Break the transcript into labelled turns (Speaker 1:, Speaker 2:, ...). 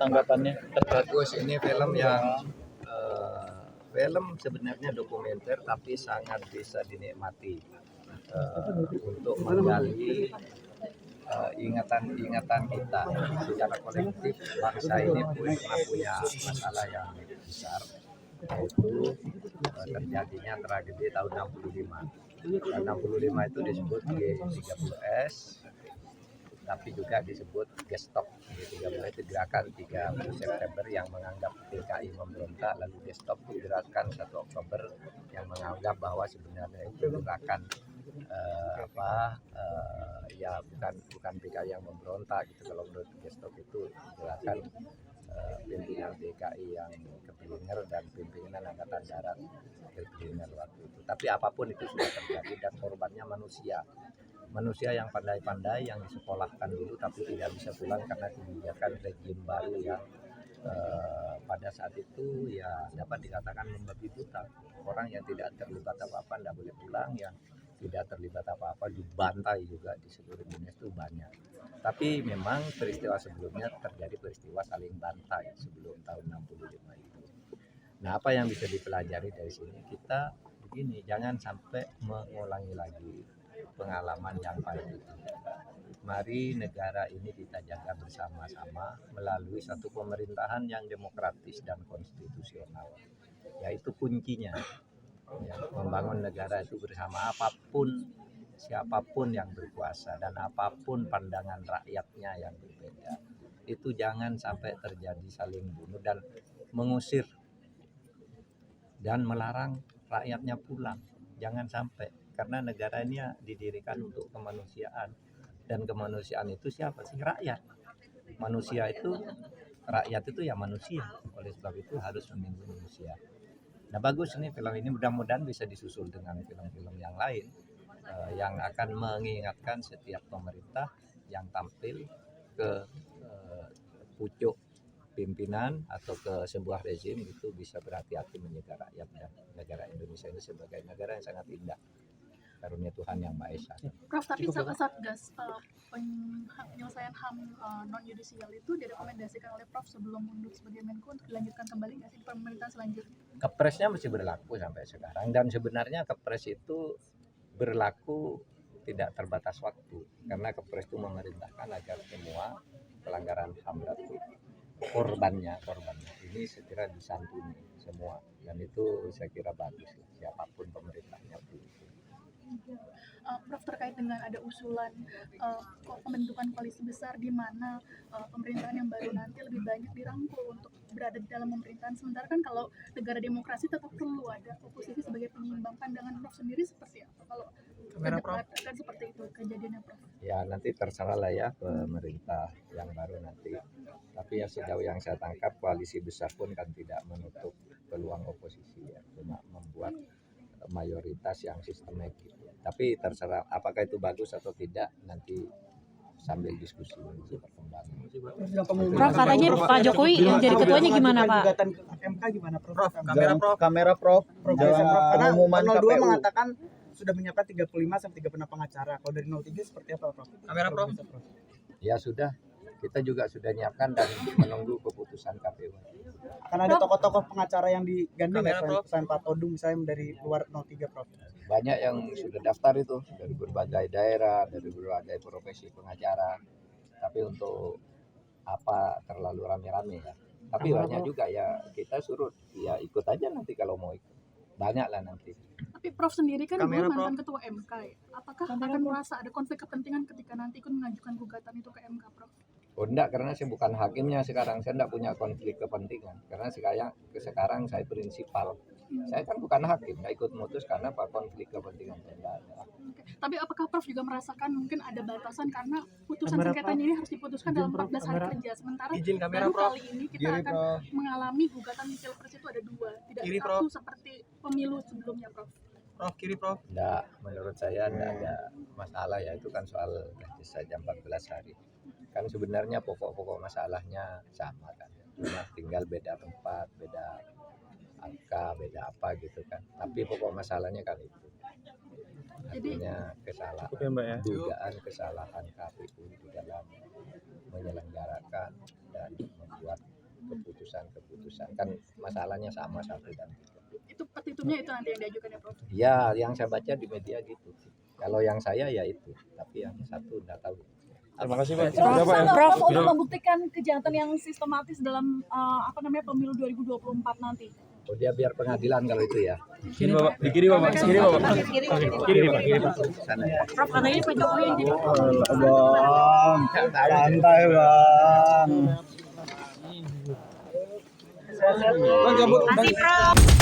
Speaker 1: tanggapannya terkait
Speaker 2: Bagus, ini film yang film sebenarnya dokumenter tapi sangat bisa dinikmati untuk menggali ingatan kita secara kolektif. Bangsa ini pernah punya masalah yang besar, yaitu terjadinya tragedi tahun 65. Tahun 65 itu disebut G30S, tapi juga disebut Gestop. G30 itu gerakan 30 September yang menganggap PKI memberontak, lalu Gestop itu gerakan 1 Oktober yang menganggap bahwa sebenarnya itu gerakan ya bukan PKI yang memberontak gitu. Kalau menurut Gestop itu gerakan pimpinan PKI yang keblinger dan pimpinan Angkatan Darat keblinger waktu itu. Tapi apapun itu sudah terjadi dan korbannya manusia yang pandai-pandai yang disekolahkan dulu tapi tidak bisa pulang karena kebijakan rejim baru yang pada saat itu ya dapat dikatakan membabi buta. Orang yang tidak terlibat apa-apa tidak boleh pulang, yang tidak terlibat apa-apa dibantai juga di seluruh dunia itu banyak. Tapi memang peristiwa sebelumnya terjadi peristiwa saling bantai sebelum tahun 65 itu. Nah, apa yang bisa dipelajari dari sini? Kita begini, jangan sampai mengulangi lagi pengalaman yang pahit itu. Mari negara ini kita jaga bersama-sama melalui satu pemerintahan yang demokratis dan konstitusional. Yaitu kuncinya. Ya, membangun negara itu bersama, apapun siapapun yang berkuasa dan apapun pandangan rakyatnya yang berbeda. Itu jangan sampai terjadi saling bunuh dan mengusir dan melarang rakyatnya pulang. Jangan sampai, karena negara ini didirikan untuk kemanusiaan. Dan kemanusiaan itu siapa sih? Rakyat. Manusia itu, rakyat itu ya manusia. Oleh sebab itu harus melindungi manusia. Nah, bagus nih film ini, mudah-mudahan bisa disusul dengan film-film yang lain yang akan mengingatkan setiap pemerintah yang tampil ke pucuk pimpinan atau ke sebuah rezim itu bisa berhati-hati menjaga rakyat dan negara Indonesia ini sebagai negara yang sangat indah, karunia Tuhan yang Maha Esa.
Speaker 3: Prof, tapi Satgas penyelesaian HAM non yudisial itu direkomendasikan oleh Prof sebelum mundur sebagai Menko untuk dilanjutkan kembali nggak sih pemerintahan selanjutnya?
Speaker 2: Kepresnya masih berlaku sampai sekarang dan sebenarnya kepres itu berlaku tidak terbatas waktu karena kepres itu memerintahkan agar semua pelanggaran HAM itu korbannya ini segera disantuni semua, dan itu saya kira bagus siapapun pemerintahnya itu.
Speaker 3: Prof, terkait dengan ada usulan pembentukan koalisi besar di mana pemerintahan yang baru nanti lebih banyak dirangkul untuk berada di dalam pemerintahan, sementara kan kalau negara demokrasi tetap perlu ada oposisi sebagai penyeimbang. Pandangan Prof sendiri seperti apa kalau kan seperti itu kejadiannya, Prof?
Speaker 2: Ya nanti terserah lah ya pemerintah yang baru nanti. Tapi ya sejauh yang saya tangkap koalisi besar pun kan tidak menutup peluang oposisi ya, cuma membuat mayoritas yang sistemik gitu. Tapi terserah apakah itu bagus atau tidak nanti sambil diskusi berkembang.
Speaker 4: Prof, katanya Pak Jokowi yang jadi ketuanya gimana Pak?
Speaker 5: MK gimana Prof?
Speaker 1: Kamera Prof.
Speaker 5: Karena
Speaker 1: Pengumuman
Speaker 5: 02
Speaker 1: KPU
Speaker 5: mengatakan sudah menyiapkan 35 sampai 36 pengacara. Kalau dari 03 seperti apa Prof?
Speaker 1: Kamera Prof.
Speaker 2: Ya sudah, kita juga sudah nyiapkan dan menunggu keputusan KPU.
Speaker 5: Akan ada tokoh-tokoh pengacara yang digandeng selain Pak Todung misalnya dari luar 03 Prof?
Speaker 2: Banyak yang sudah daftar itu dari berbagai daerah, dari berbagai profesi pengacara. Tapi untuk apa terlalu rame-rame ya. Tapi banyak juga ya, kita suruh ya ikut aja nanti kalau mau ikut. Banyak lah nanti.
Speaker 3: Tapi Prof sendiri kan dulu mantan ketua MK ya. Apakah akan merasa ada konflik kepentingan ketika nanti ikut mengajukan gugatan itu ke MK, Prof?
Speaker 2: Oh enggak, karena saya bukan hakimnya sekarang, saya enggak punya konflik kepentingan. Karena sekarang saya prinsipal. Saya kan bukan hakim, enggak ikut memutus karena apa konflik kepentingan saya enggak ada.
Speaker 3: Tapi apakah Prof juga merasakan mungkin ada batasan karena putusan sengketanya ini harus diputuskan dalam 14 hari kerja, sementara baru kali ini kita akan mengalami gugatan Pilpres itu ada 2, tidak satu seperti pemilu sebelumnya, Prof.
Speaker 1: Prof, kiri Prof.
Speaker 2: Enggak, menurut saya enggak ada masalah ya, itu kan soal teknis saja 14 hari. Kan sebenarnya pokok-pokok masalahnya sama kan, cuma tinggal beda tempat, beda angka, beda apa gitu kan, tapi pokok masalahnya kan itu artinya kesalahan, dugaan kesalahan KPU di dalam menyelenggarakan dan membuat keputusan kan masalahnya sama 1 dan 3.
Speaker 3: Itu petitumnya itu nanti yang diajukan ya Prof?
Speaker 2: Ya, yang saya baca di media gitu. Kalau yang saya ya itu, tapi yang satu nggak tahu.
Speaker 6: Terima kasih Pak.
Speaker 4: Prof,
Speaker 7: untuk membuktikan kejahatan yang sistematis dalam pemilu 2024 nanti.
Speaker 2: Oh, dia biar pengadilan kalau itu ya.
Speaker 6: Kiri Bapak, di kiri Bapak, kiri Bapak. Kiri Pak.
Speaker 2: Sana ya.
Speaker 4: Prof katanya Pak Jokowi yang jadi
Speaker 5: Bang, santai bang.
Speaker 4: Kasih Prof.